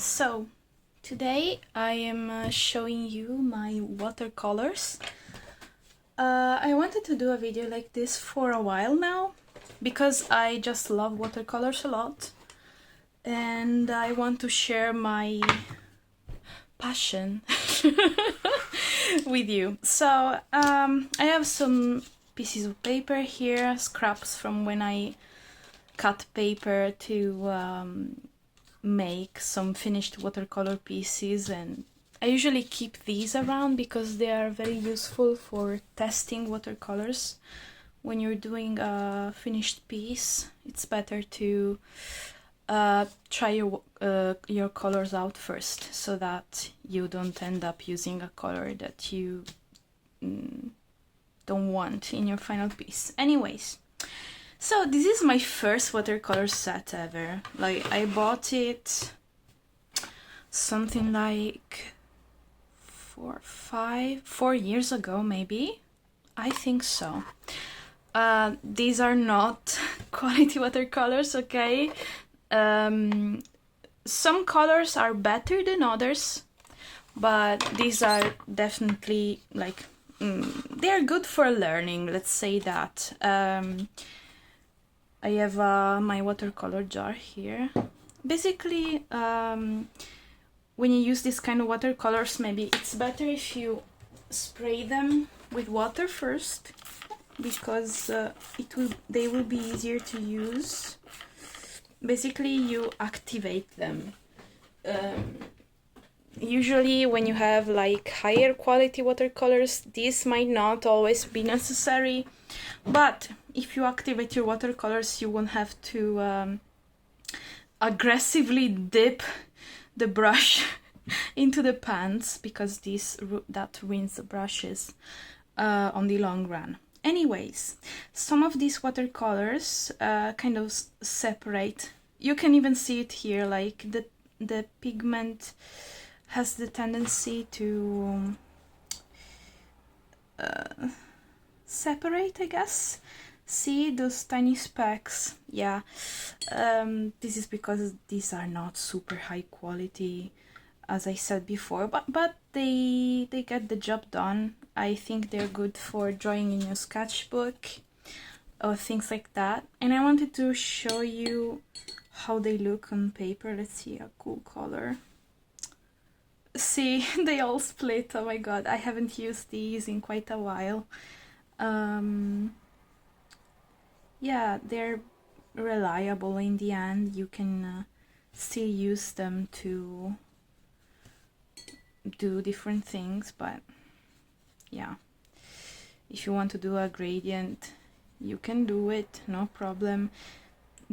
So today I am showing you my watercolors. I wanted to do a video like this for a while now because I just love watercolors a lot and I want to share my passion with you. So I have some pieces of paper here, scraps from when I cut paper to make some finished watercolor pieces, and I usually keep these around because they are very useful for testing watercolors. When you're doing a finished piece, it's better to try your colors out first so that you don't end up using a color that you don't want in your final piece. Anyways, so this is my first watercolor set ever. Like, I bought it something like 4 years ago, maybe. I think so. These are not quality watercolors, okay? Some colors are better than others, but these are definitely like they're good for learning, let's say that. I have my watercolor jar here. Basically, when you use this kind of watercolors, maybe it's better if you spray them with water first, because they will be easier to use. Basically, you activate them. Usually when you have like higher quality watercolors, this might not always be necessary, but if you activate your watercolors, you won't have to aggressively dip the brush into the pans, because that ruins the brushes on the long run. Anyways, some of these watercolors kind of separate. You can even see it here, like the pigment has the tendency to separate, I guess. See those tiny specks? Yeah, this is because these are not super high quality, as I said before, but they get the job done. I think they're good for drawing in your sketchbook or things like that. And I wanted to show you how they look on paper. Let's see a cool color. See, they all split. Oh my god, I haven't used these in quite a while. Yeah, they're reliable in the end. You can still use them to do different things, but yeah, if you want to do a gradient, you can do it, no problem.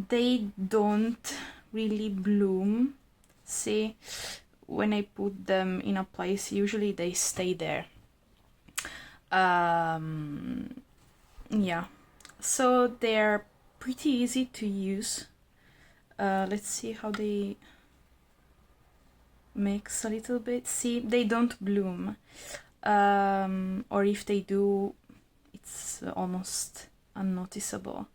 They don't really bloom. See, when I put them in a place, usually they stay there. Yeah, so they're pretty easy to use. Let's see how they mix a little bit. See, they don't bloom, or if they do, it's almost unnoticeable.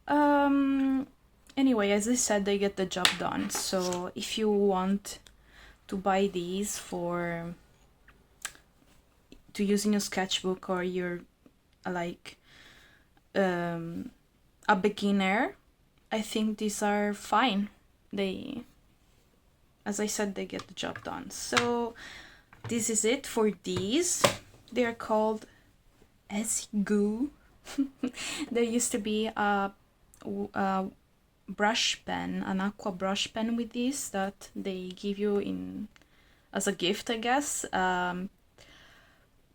Anyway, as I said, they get the job done. So if you want to buy these to use in your sketchbook, or you're like a beginner, I think these are fine. As I said, they get the job done. So this is it for these. They're called Ezigoo. There used to be a brush pen, an aqua brush pen with these that they give you as a gift, I guess.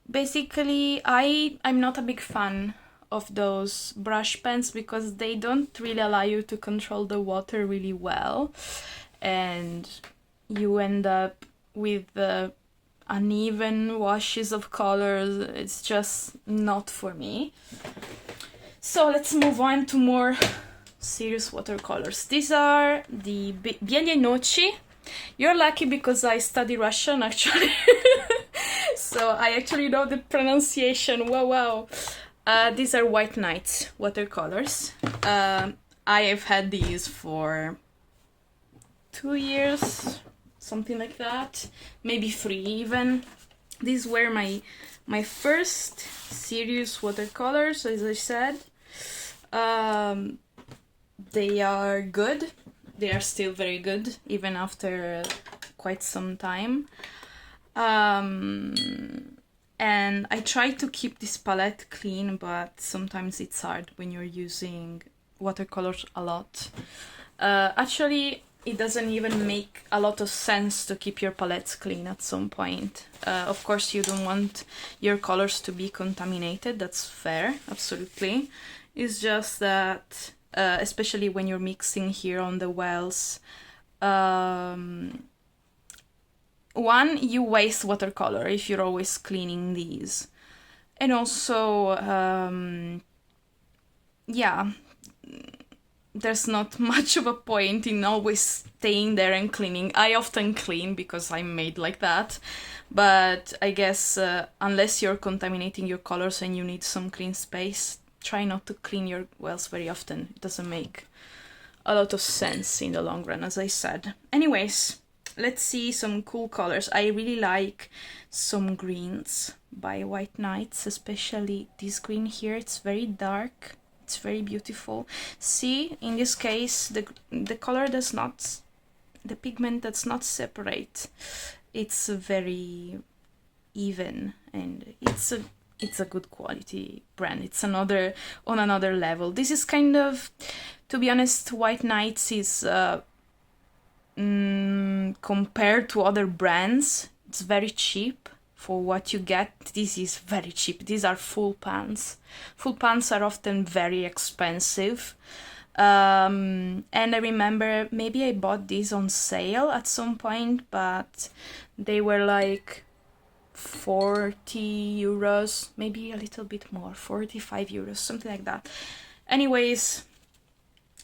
Basically, I'm not a big fan of those brush pens because they don't really allow you to control the water really well, and you end up with uneven washes of colors. It's just not for me. So let's move on to more serious watercolors. These are the Bielej Noci. You're lucky because I study Russian, actually. So I actually know the pronunciation. Wow. These are White Nights watercolors. I have had these for 2 years, something like that, maybe 3 even. These were my first serious watercolors, as I said. They are good. They are still very good, even after quite some time. And I try to keep this palette clean, but sometimes it's hard when you're using watercolors a lot. Actually, it doesn't even make a lot of sense to keep your palettes clean at some point. Of course, you don't want your colors to be contaminated. That's fair, absolutely. It's just that, especially when you're mixing here on the wells, one, you waste watercolor if you're always cleaning these. And also, yeah, there's not much of a point in always staying there and cleaning. I often clean because I'm made like that. But I guess unless you're contaminating your colors and you need some clean space, try not to clean your wells very often. It doesn't make a lot of sense in the long run, as I said. Anyways, let's see some cool colors. I really like some greens by White Nights, especially this green here. It's very dark. It's very beautiful. See, in this case, the color does not, the pigment does not separate. It's very even, and it's a good quality brand. It's on another level. This is kind of, to be honest, White Nights is compared to other brands, it's very cheap for what you get. This is very cheap. These are full pans. Full pans are often very expensive. And I remember maybe I bought these on sale at some point, but they were like 40 euros, maybe a little bit more, 45 euros, something like that. Anyways,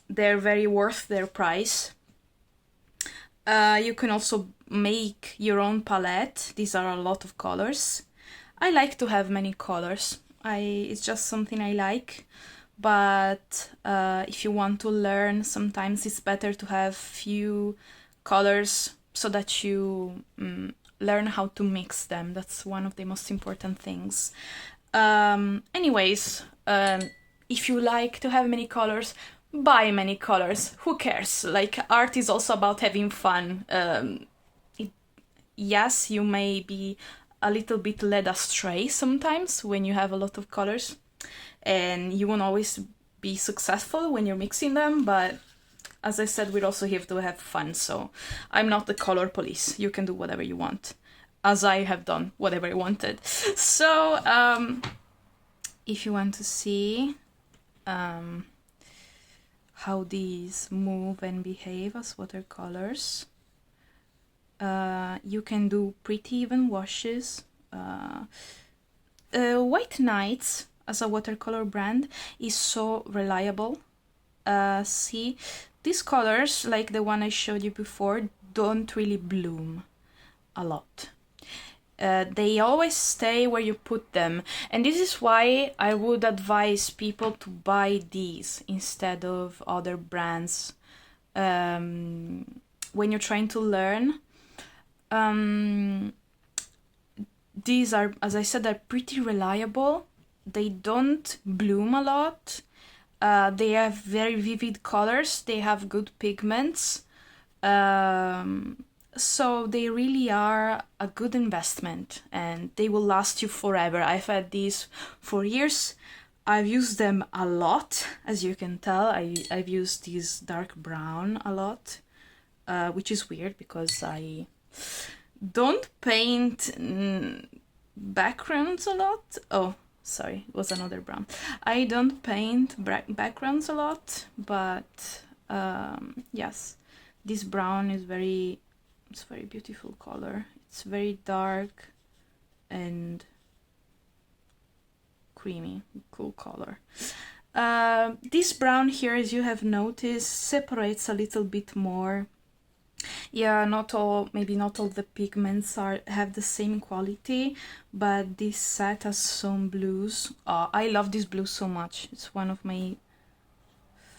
they're very worth their price. You can also make your own palette. These are a lot of colors. I like to have many colors. It's just something I like. But if you want to learn, sometimes it's better to have few colors so that you learn how to mix them. That's one of the most important things. Anyways, if you like to have many colors, buy many colors. Who cares? Like, art is also about having fun. Yes, you may be a little bit led astray sometimes when you have a lot of colors, and you won't always be successful when you're mixing them, but as I said, we also have to have fun, so I'm not the color police. You can do whatever you want, as I have done whatever I wanted. So, if you want to see how these move and behave as watercolors, you can do pretty even washes. White Nights as a watercolor brand is so reliable. See, these colors, like the one I showed you before, don't really bloom a lot. They always stay where you put them, and this is why I would advise people to buy these instead of other brands when you're trying to learn. These are, as I said, are pretty reliable. They don't bloom a lot. They have very vivid colors. They have good pigments. So they really are a good investment, and they will last you forever. I've had these for years. I've used them a lot, as you can tell. I've used this dark brown a lot, which is weird because I don't paint backgrounds a lot. Oh, sorry, it was another brown. I don't paint backgrounds a lot, but yes, this brown is it's very beautiful color. It's very dark and creamy, cool color. This brown here, as you have noticed, separates a little bit more. Yeah, maybe not all the pigments have the same quality, but this set has some blues. I love this blue so much. It's one of my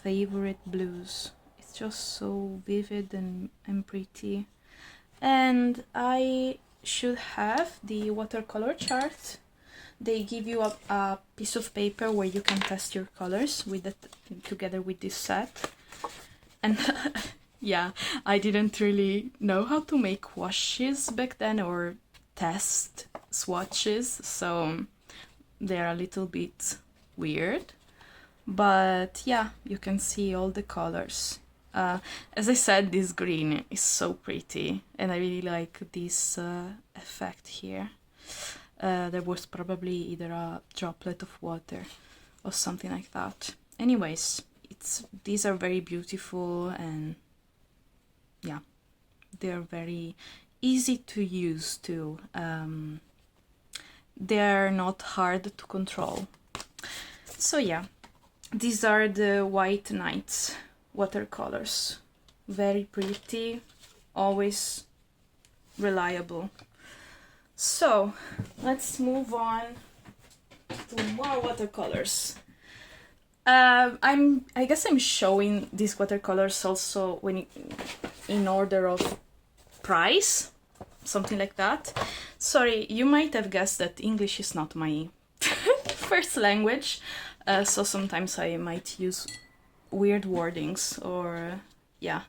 favorite blues. It's just so vivid and pretty. And I should have the watercolor chart. They give you a piece of paper where you can test your colors with it together with this set. And yeah, I didn't really know how to make washes back then or test swatches, so they're a little bit weird. But yeah, you can see all the colors. As I said, this green is so pretty, and I really like this effect here. There was probably either a droplet of water or something like that. Anyways, these are very beautiful, and yeah, they're very easy to use too. They're not hard to control. So yeah, these are the White Nights watercolors. Very pretty, always reliable. So let's move on to more watercolors. I guess I'm showing these watercolors also in order of price, something like that. Sorry, you might have guessed that English is not my first language, so sometimes I might use weird wordings or yeah.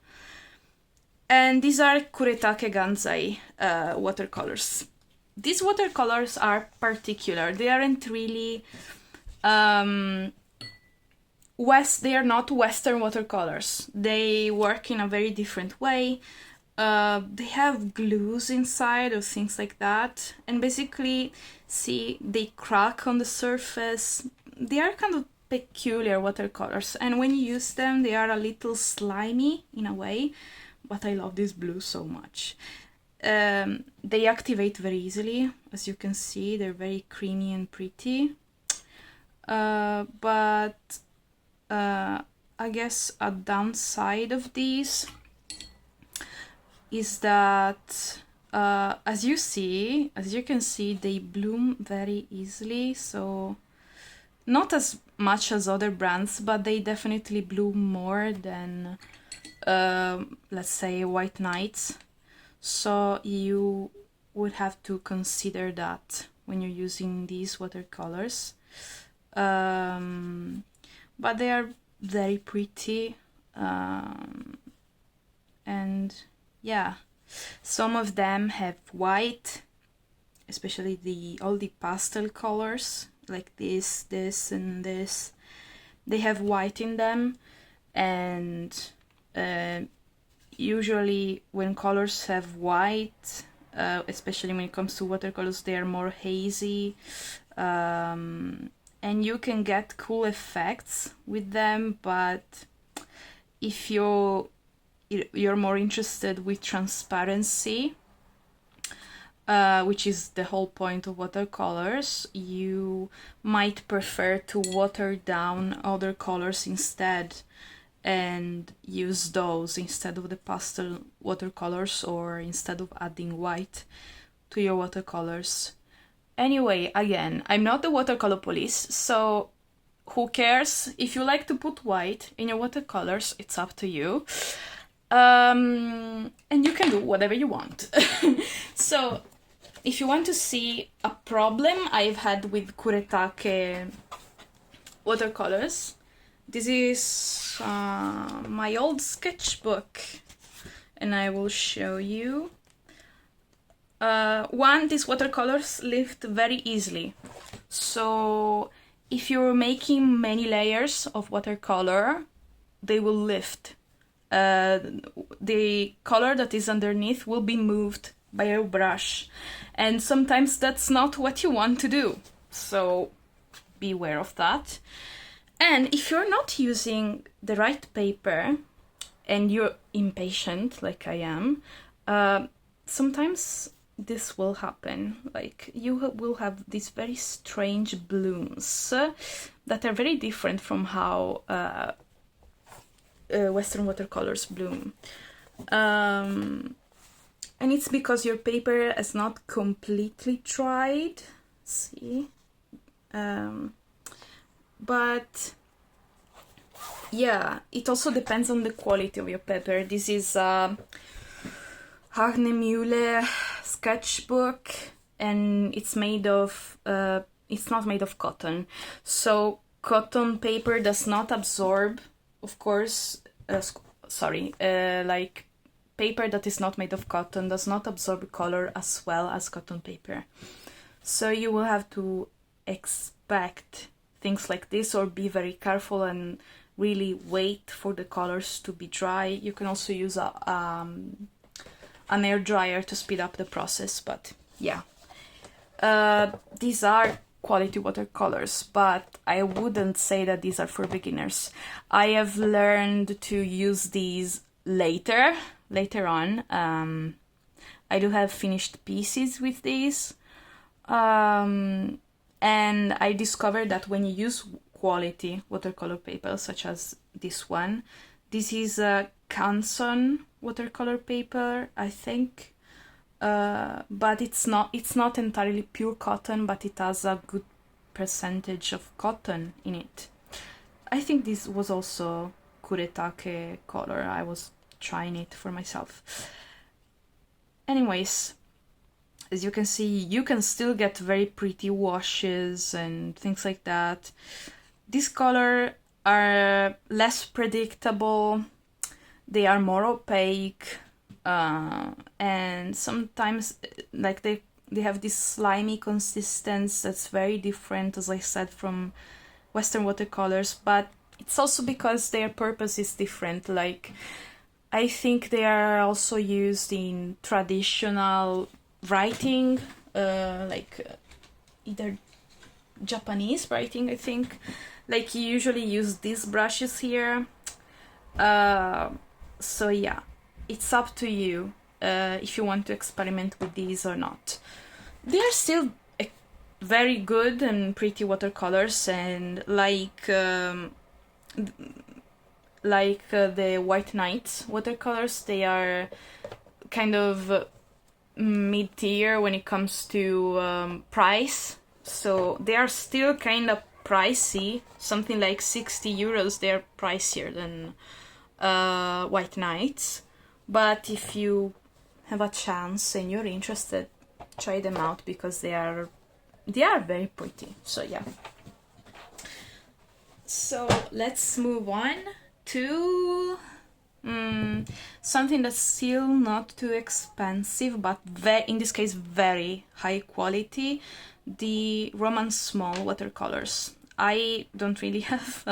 And these are Kuretake Gansai watercolors. These watercolors are particular. They aren't really they are not Western watercolors. They work in a very different way. They have glues inside or things like that, and basically, see, they crack on the surface. They are kind of peculiar watercolors, and when you use them, they are a little slimy in a way, but I love this blue so much. They activate very easily, as you can see. They're very creamy and pretty, but I guess a downside of these is that as you can see, they bloom very easily. So not as much as other brands, but they definitely bloom more than let's say White Nights. So you would have to consider that when you're using these watercolors. But they are very pretty, and yeah, some of them have white, especially all the pastel colors like this, and this. They have white in them, and usually when colors have white, especially when it comes to watercolors, they are more hazy, and you can get cool effects with them. But if you're more interested with transparency, which is the whole point of watercolors, you might prefer to water down other colors instead and use those instead of the pastel watercolors, or instead of adding white to your watercolors. Anyway, again, I'm not the watercolor police, so who cares? If you like to put white in your watercolors, it's up to you. And you can do whatever you want. So, if you want to see a problem I've had with Kuretake watercolors, this is my old sketchbook, and I will show you. One, these watercolors lift very easily. So if you're making many layers of watercolor, they will lift. The color that is underneath will be moved by your brush, and sometimes that's not what you want to do, so be aware of that. And if you're not using the right paper and you're impatient like I am, sometimes this will happen. Like, you will have these very strange blooms that are very different from how Western watercolors bloom. And it's because your paper is not completely dried. See? But yeah, it also depends on the quality of your paper. This is a Hagnemule sketchbook, and it's made of, it's not made of cotton. So cotton paper does not absorb, of course, like paper that is not made of cotton does not absorb color as well as cotton paper. So you will have to expect things like this, or be very careful and really wait for the colors to be dry. You can also use an air dryer to speed up the process, but yeah. These are quality watercolors, but I wouldn't say that these are for beginners. I have learned to use these later on. I do have finished pieces with these, and I discovered that when you use quality watercolor paper such as this one, this is a Canson watercolor paper, I think, but it's not entirely pure cotton, but it has a good percentage of cotton in it. I think this was also Kuretake color. I was trying it for myself. Anyways, as you can see, you can still get very pretty washes and things like that. This color are less predictable, they are more opaque, and sometimes like they have this slimy consistency that's very different, as I said, from Western watercolors, but it's also because their purpose is different. Like, I think they are also used in traditional writing, either Japanese writing, I think. Like, you usually use these brushes here. So yeah, it's up to you if you want to experiment with these or not. They are still very good and pretty watercolors, and like the White Knight watercolors, they are kind of mid-tier when it comes to price. So they are still kind of pricey, something like 60 euros. They're pricier than White Knights, but if you have a chance and you're interested, try them out, because they are very pretty. So yeah. So let's move on to something that's still not too expensive, but in this case very high quality, the Roman Szmal watercolors. I don't really have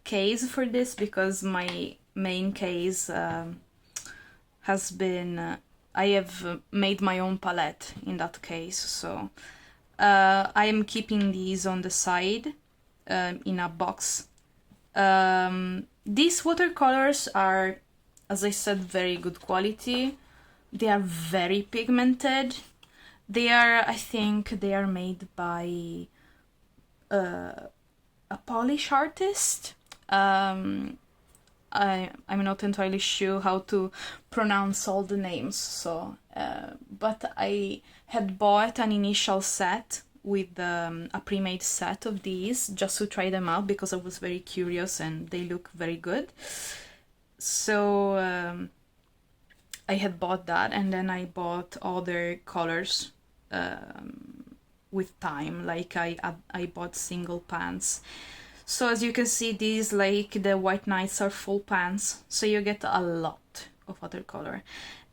case for this, because my main case has been I have made my own palette in that case, so I am keeping these on the side in a box. These watercolors are, as I said, very good quality. They are very pigmented. I think they are made by a Polish artist. I'm not entirely sure how to pronounce all the names, so but I had bought an initial set with a pre-made set of these just to try them out, because I was very curious and they look very good. So I had bought that, and then I bought other colors with time. Like I bought single pans. So as you can see, these, like the White Knights, are full pans, so you get a lot of watercolor.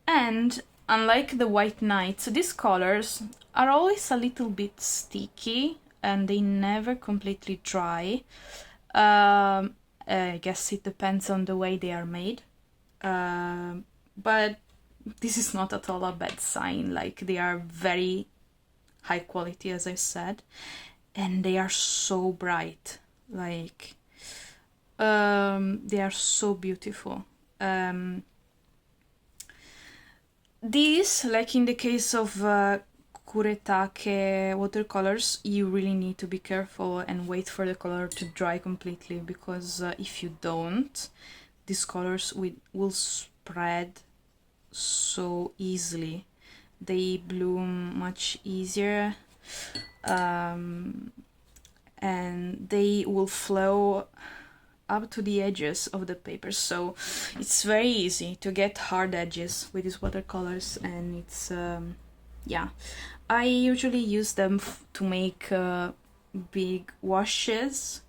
And unlike the White Knights, these colors are always a little bit sticky and they never completely dry. I guess it depends on the way they are made. But this is not at all a bad sign. Like, they are very high quality, as I said, and they are so bright. Like, they are so beautiful. These, like in the case of Kuretake watercolors, you really need to be careful and wait for the color to dry completely, because if you don't, these colors will spread so easily. They bloom much easier, and they will flow up to the edges of the paper, so it's very easy to get hard edges with these watercolors. And it's yeah, I usually use them to make big washes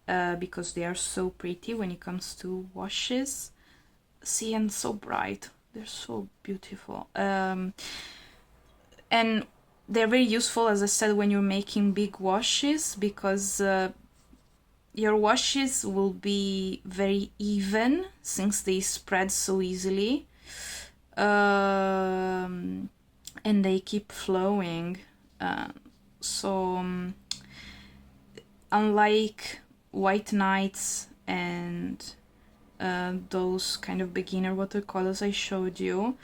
because they are so pretty when it comes to washes. See, and so bright, they're so beautiful. And they're very useful, as I said, when you're making big washes, because your washes will be very even since they spread so easily, and they keep flowing. So unlike White Nights and those kind of beginner watercolors I showed you,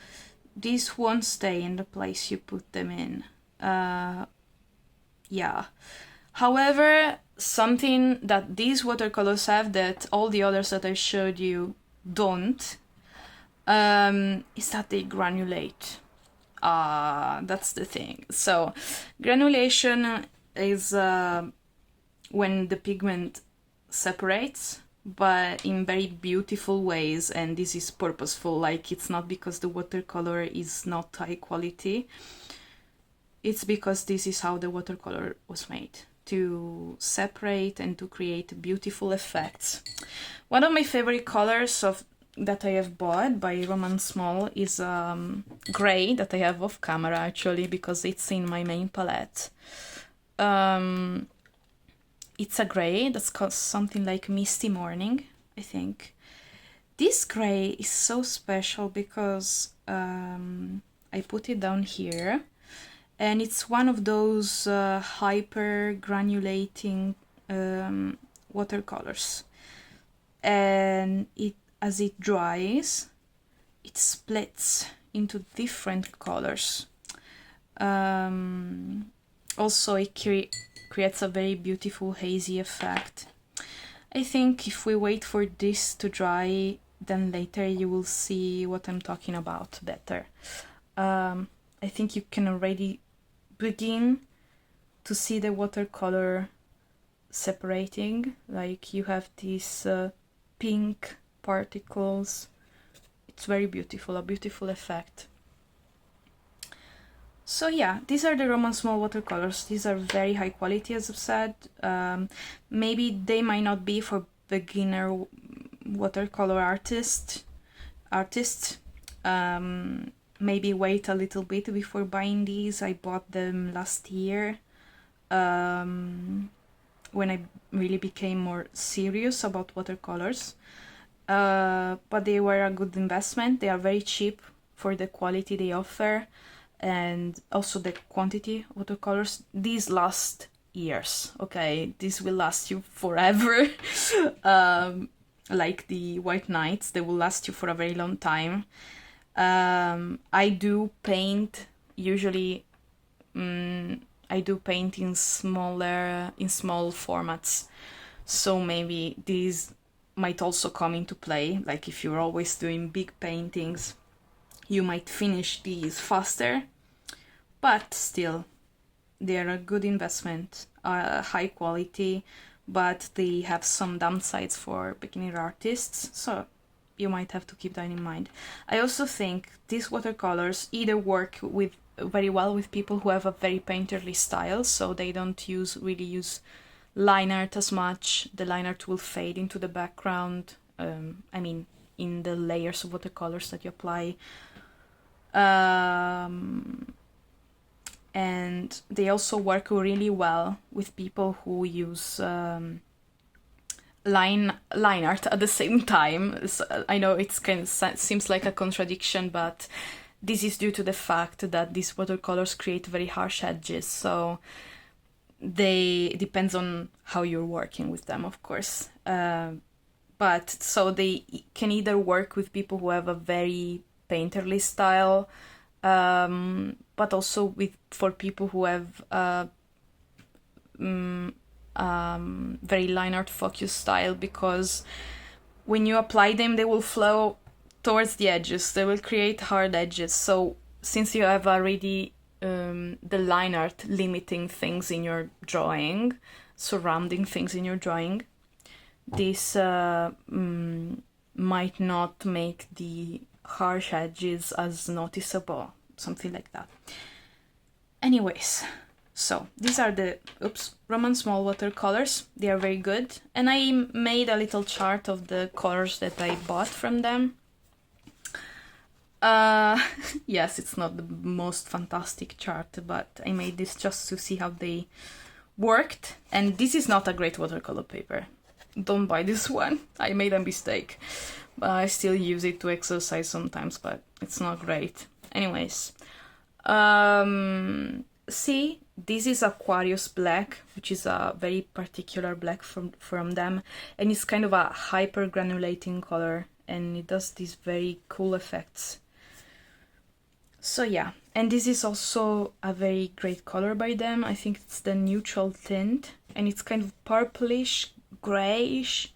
these won't stay in the place you put them in. Yeah. However, something that these watercolors have that all the others that I showed you don't, is that they granulate. That's the thing. So granulation is when the pigment separates, but in very beautiful ways, and this is purposeful. Like, it's not because the watercolor is not high quality, it's because this is how the watercolor was made, to separate and to create beautiful effects. One of my favorite colors that I have bought by Szmal is gray, that I have off camera actually, because it's in my main palette. It's a gray that's called something like Misty Morning, I think. This gray is so special because I put it down here, and it's one of those hyper granulating watercolors, and as it dries, it splits into different colors. Also, it creates a very beautiful hazy effect. I think if we wait for this to dry, then later you will see what I'm talking about better. I think you can already begin to see the watercolor separating. Like, you have these pink particles. It's very beautiful, a beautiful effect. So yeah, these are the Szmal watercolors. These are very high quality, as I've said. Maybe they might not be for beginner watercolor artists. Maybe wait a little bit before buying these. I bought them last year when I really became more serious about watercolors. But they were a good investment. They are very cheap for the quality they offer, and also the quantity of watercolors. These last years, okay? This will last you forever. Like the White Nights, they will last you for a very long time. I do paint, usually I do paint in small formats, so maybe these might also come into play. Like, if you're always doing big paintings, you might finish these faster, but still, they're a good investment, high quality, but they have some downsides for beginner artists, so you might have to keep that in mind. I also think these watercolors either work very well with people who have a very painterly style, so they don't really use line art as much. The line art will fade into the background, I mean, in the layers of watercolors that you apply. And they also work really well with people who use line art at the same time. So I know it's kind of seems like a contradiction, but this is due to the fact that these watercolors create very harsh edges, so they depends on how you're working with them, of course. But so they can either work with people who have a very painterly style, but also for people who have very line art focused style, because when you apply them, they will flow towards the edges. They will create hard edges. So since you have already the line art limiting things in your drawing, surrounding things in your drawing, this might not make the harsh edges as noticeable, something like that. Anyways, so these are the Roman Szmal watercolors. They are very good, and I made a little chart of the colors that I bought from them. Yes, it's not the most fantastic chart, but I made this just to see how they worked. And this is not a great watercolor paper. Don't buy this one. I made a mistake, but I still use it to exercise sometimes, but it's not great. Anyways, see, this is Aquarius black, which is a very particular black from them, and it's kind of a hyper granulating color, and it does these very cool effects. So yeah, and this is also a very great color by them. I think it's the neutral tint, and it's kind of purplish, grayish.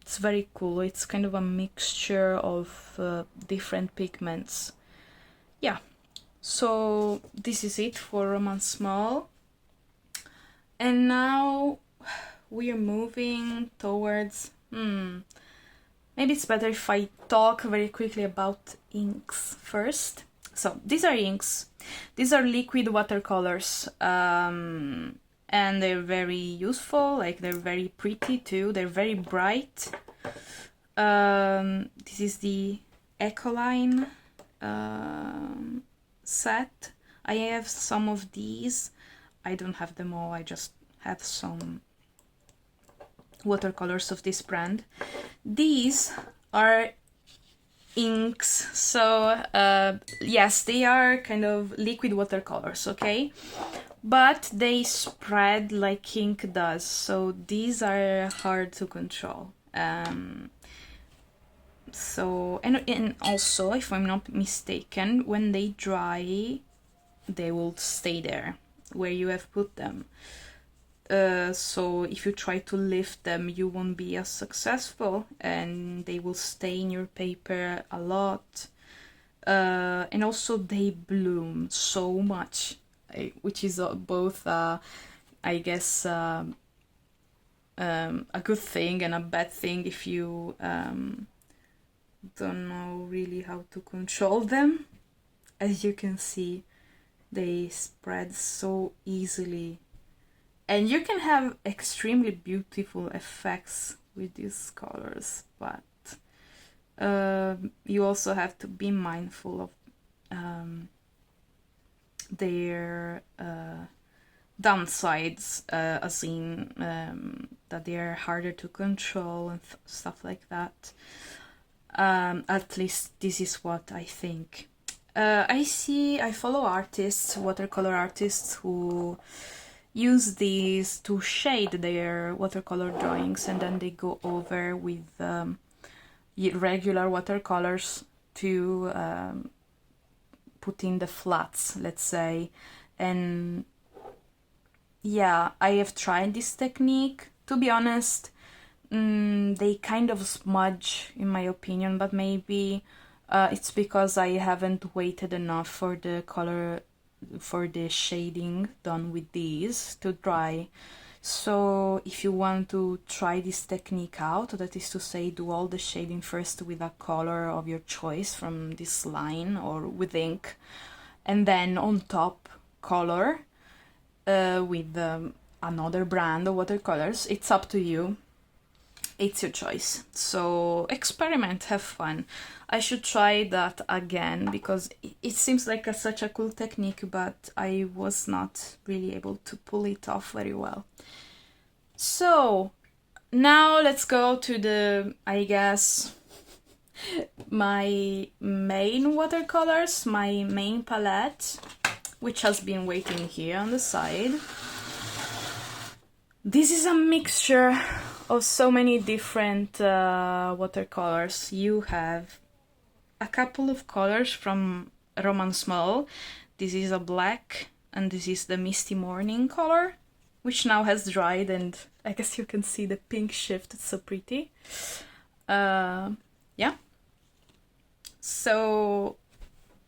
It's very cool. It's kind of a mixture of different pigments. Yeah, so this is it for Roman Szmal. And now we are moving towards... maybe it's better if I talk very quickly about inks first. So these are inks. These are liquid watercolors, and they're very useful. Like, they're very pretty too. They're very bright. This is the Ecoline set. I have some of these. I don't have them all. I just have some watercolors of this brand. These are inks, so yes, they are kind of liquid watercolors, okay, but they spread like ink does, so these are hard to control. So and also, if I'm not mistaken, when they dry they will stay there where you have put them. So if you try to lift them, you won't be as successful, and they will stay in your paper a lot. And also they bloom so much, which is both, I guess, a good thing and a bad thing if you don't know really how to control them. As you can see, they spread so easily. And you can have extremely beautiful effects with these colors, but you also have to be mindful of their downsides, as in that they are harder to control and stuff like that. At least this is what I think. I follow artists, watercolor artists, who use these to shade their watercolor drawings, and then they go over with regular watercolors to put in the flats, let's say. And yeah, I have tried this technique. To be honest, they kind of smudge, in my opinion, but maybe it's because I haven't waited enough for the color, for the shading done with these to dry. So if you want to try this technique out, that is to say, do all the shading first with a color of your choice from this line or with ink, and then on top color with another brand of watercolors, it's up to you. It's your choice. So experiment, have fun. I should try that again, because it seems like such a cool technique, but I was not really able to pull it off very well. So now let's go to the, I guess, my main watercolors, my main palette, which has been waiting here on the side. This is a mixture of so many different watercolors. You have a couple of colors from Roman Szmal. This is a black, and this is the Misty Morning color, which now has dried, and I guess you can see the pink shift. It's so pretty. Yeah. So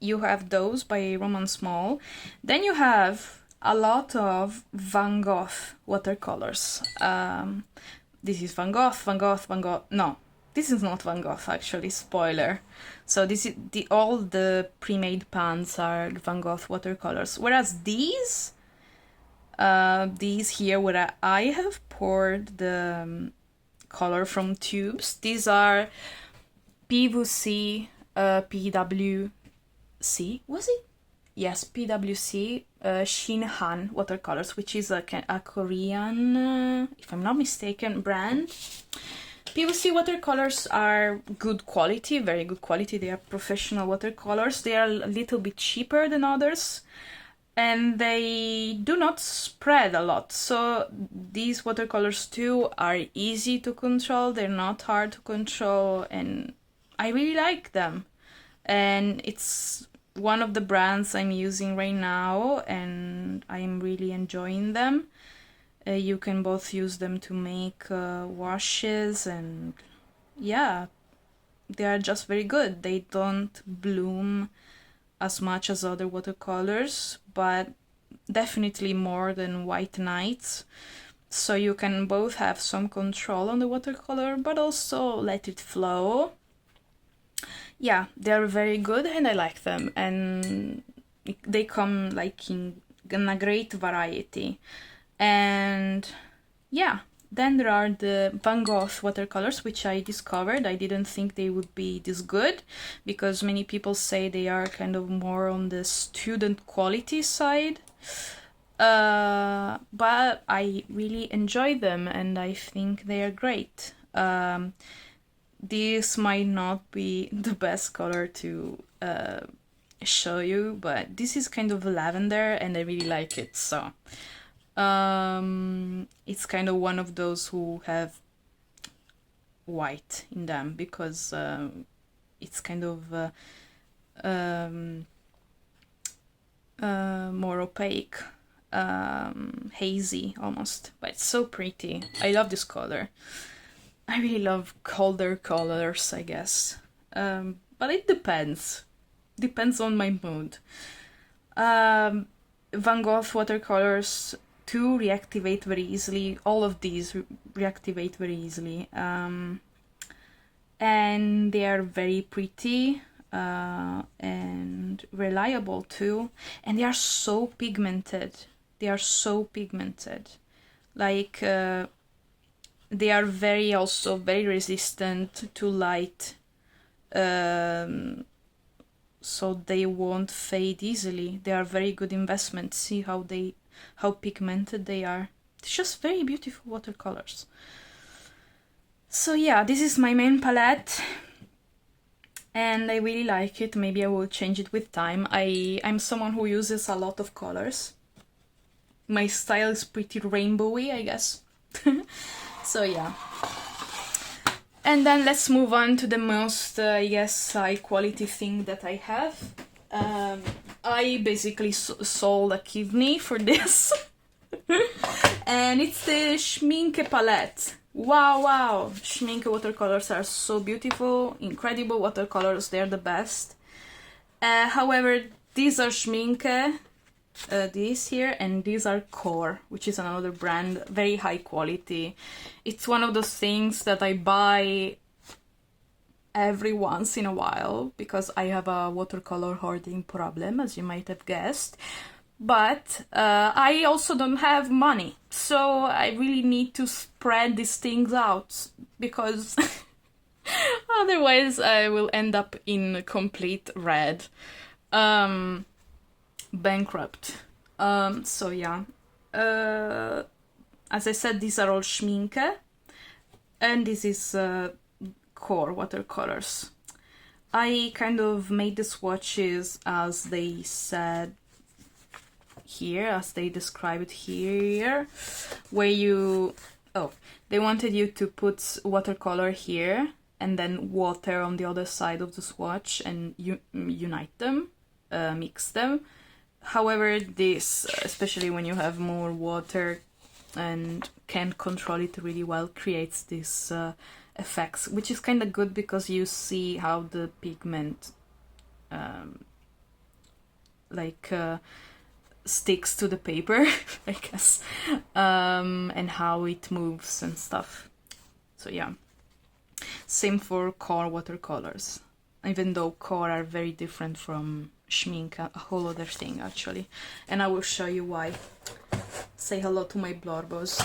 you have those by Roman Szmal. Then you have a lot of Van Gogh watercolors. this is Van Gogh, Van Gogh, Van Gogh. No, this is not Van Gogh, actually, spoiler. So this is all the pre-made pans are Van Gogh watercolors, whereas these here where I have poured the color from tubes, these are PWC, PWC, was it? Yes, PWC Shinhan Watercolors, which is a Korean, if I'm not mistaken, brand. PWC watercolors are good quality, very good quality. They are professional watercolors. They are a little bit cheaper than others, and they do not spread a lot. So these watercolors too are easy to control. They're not hard to control, and I really like them. And it's one of the brands I'm using right now, and I'm really enjoying them. You can both use them to make washes, and yeah, they are just very good. They don't bloom as much as other watercolors, but definitely more than White Nights. So you can both have some control on the watercolor, but also let it flow. Yeah, they're very good and I like them, and they come like in a great variety. And yeah, then there are the Van Gogh watercolors, which I discovered. I didn't think they would be this good, because many people say they are kind of more on the student quality side. But I really enjoy them and I think they are great. This might not be the best color to show you, but this is kind of lavender and I really like it. So it's kind of one of those who have white in them, because it's kind of more opaque, hazy almost, but it's so pretty. I love this color. I really love colder colors, I guess, but it depends on my mood. Van Gogh watercolors too reactivate very easily. All of these reactivate very easily, and they are very pretty and reliable too, and they are so pigmented. Like they are also very resistant to light, so they won't fade easily. They are very good investment. See how pigmented they are. It's just very beautiful watercolors. So yeah, this is my main palette and I really like it. Maybe I will change it with time. I'm someone who uses a lot of colors. My style is pretty rainbowy, I guess. So yeah. And then let's move on to the most, I guess, high quality thing that I have. I basically sold a kidney for this. And it's the Schmincke palette. Wow! Schmincke watercolors are so beautiful, incredible watercolors, they're the best. However, these are Schmincke, these here, and these are Gogh, which is another brand, very high quality. It's one of those things that I buy every once in a while because I have a watercolor hoarding problem, as you might have guessed. But I also don't have money, so I really need to spread these things out, because otherwise I will end up in complete red. Bankrupt. So yeah, as I said, these are all Schmincke, and this is Gogh watercolors. I kind of made the swatches as they said here, as they describe it here, where they wanted you to put watercolor here and then water on the other side of the swatch and unite them, mix them. However, this, especially when you have more water and can't control it really well, creates this effects, which is kind of good because you see how the pigment sticks to the paper, I guess, and how it moves and stuff. So yeah, same for core watercolors, even though core are very different from Schmincke, a whole other thing actually, and I will show you why. Say hello to my blorbos.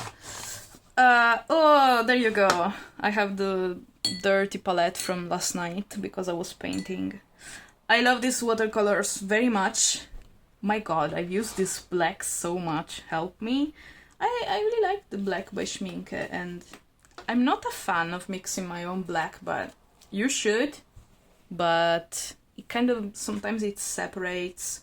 Oh, there you go. I have the dirty palette from last night because I was painting. I love these watercolors very much. My god, I've used this black so much. Help me. I really like the black by Schmincke, and I'm not a fan of mixing my own black, but you should. But it kind of, sometimes it separates,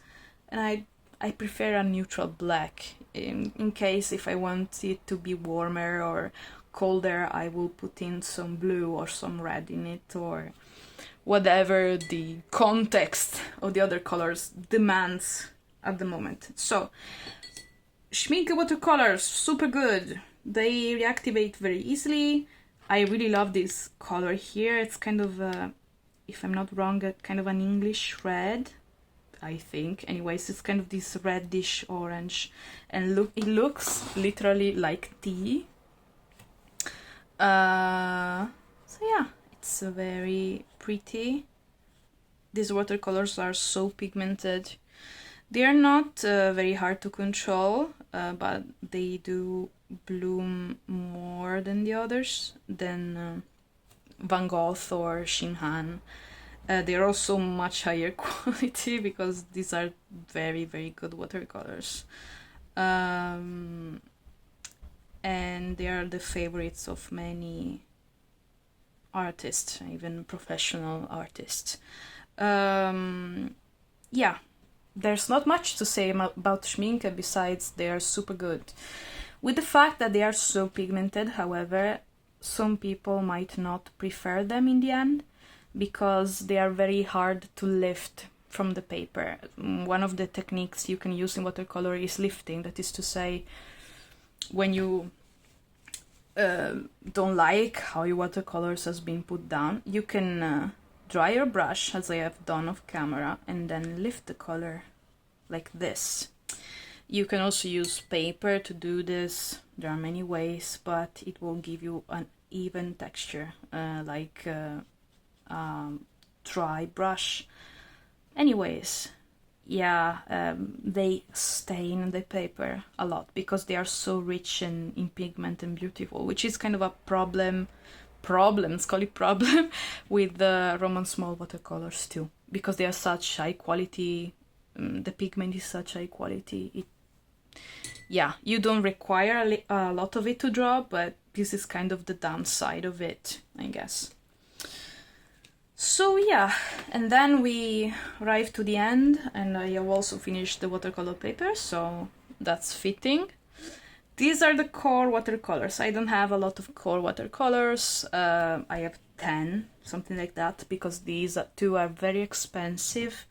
and I prefer a neutral black. In case if I want it to be warmer or colder, I will put in some blue or some red in it, or whatever the context of the other colors demands at the moment. So, Schmincke watercolors, super good. They reactivate very easily. I really love this color here. It's kind of, if I'm not wrong, kind of an English red, I think. Anyways, it's kind of this reddish orange, and look, it looks literally like tea. So yeah, it's very pretty. These watercolors are so pigmented. They are not very hard to control, but they do bloom more than the others, than Van Gogh or Shinhan. They're also much higher quality because these are very, very good watercolors. And they are the favorites of many artists, even professional artists. Yeah, there's not much to say about Schmincke besides they are super good. With the fact that they are so pigmented, however, some people might not prefer them in the end, because they are very hard to lift from the paper. One of the techniques you can use in watercolor is lifting. That is to say, when you don't like how your watercolors has been put down, you can dry your brush, as I have done off camera, and then lift the color like this. You can also use paper to do this. There are many ways, but it will give you an even texture, like dry brush. Anyways, yeah, they stain the paper a lot because they are so rich in pigment and beautiful, which is kind of a problem, let's call it problem, with the Roman Szmal watercolors too, because they are such high quality. The pigment is such high quality. Yeah, you don't require a lot of it to draw, but this is kind of the downside of it, I guess. So yeah, and then we arrived to the end, and I have also finished the watercolor paper, so that's fitting. These are the core watercolors. I don't have a lot of core watercolors. I have 10, something like that, because these two are very expensive,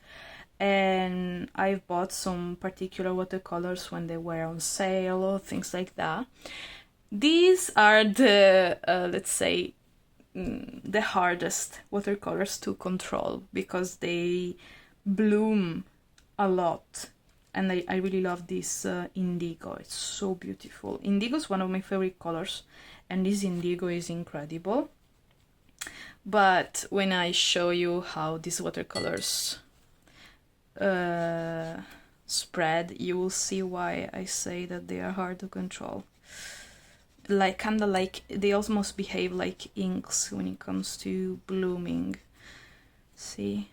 and I've bought some particular watercolors when they were on sale or things like that. These are the, let's say, the hardest watercolors to control because they bloom a lot, and I really love this indigo. It's so beautiful. Indigo is one of my favorite colors, and this indigo is incredible. But when I show you how these watercolors spread, you will see why I say that they are hard to control. Like, kinda like, they almost behave like inks when it comes to blooming. See?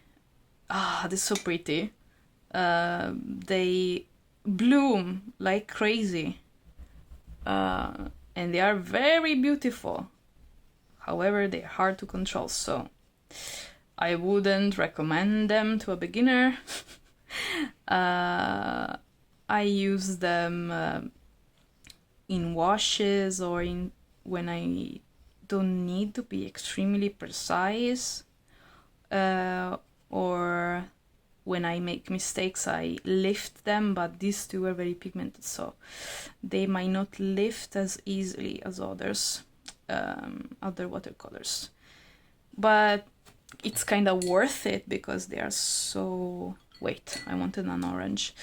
Ah, this is so pretty. They bloom like crazy. And they are very beautiful. However, they're hard to control, so I wouldn't recommend them to a beginner. I use them in washes or when I don't need to be extremely precise, or when I make mistakes I lift them, but these two are very pigmented, so they might not lift as easily as others, other watercolors. But it's kind of worth it because they are so... Wait, I wanted an orange.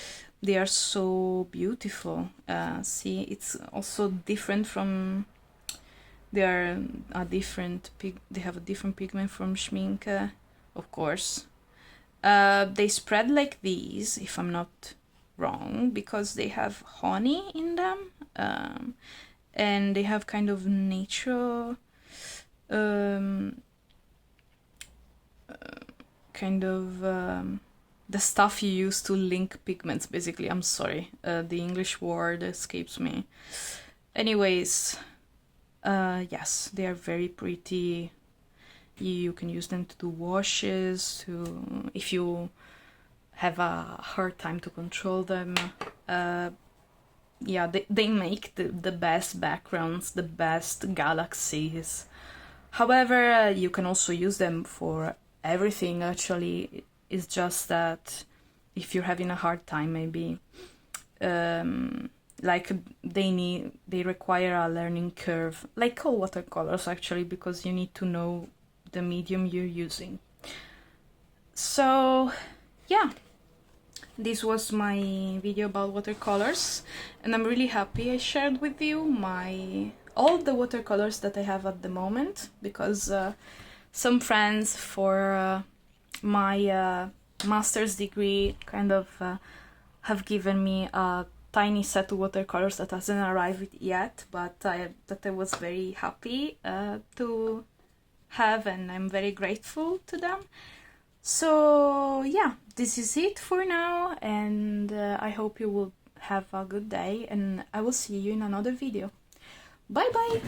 They are so beautiful. See, it's also different from They are they have a different pigment from Schmincke, of course. They spread like these, if I'm not wrong, because they have honey in them, and they have kind of natural the stuff you use to link pigments, basically. I'm sorry, the English word escapes me. Anyways, yes, they are very pretty. You can use them to do washes, if you have a hard time to control them. Yeah, they make the best backgrounds, the best galaxies. However, you can also use them for everything, actually. It's just that if you're having a hard time, maybe like they require a learning curve, like all watercolors actually, because you need to know the medium you're using. So yeah, this was my video about watercolors, and I'm really happy I shared with you all the watercolors that I have at the moment, because some friends for my master's degree kind of have given me a tiny set of watercolors that hasn't arrived yet, but that I was very happy to have, and I'm very grateful to them. So yeah, this is it for now, and I hope you will have a good day, and I will see you in another video. Bye bye!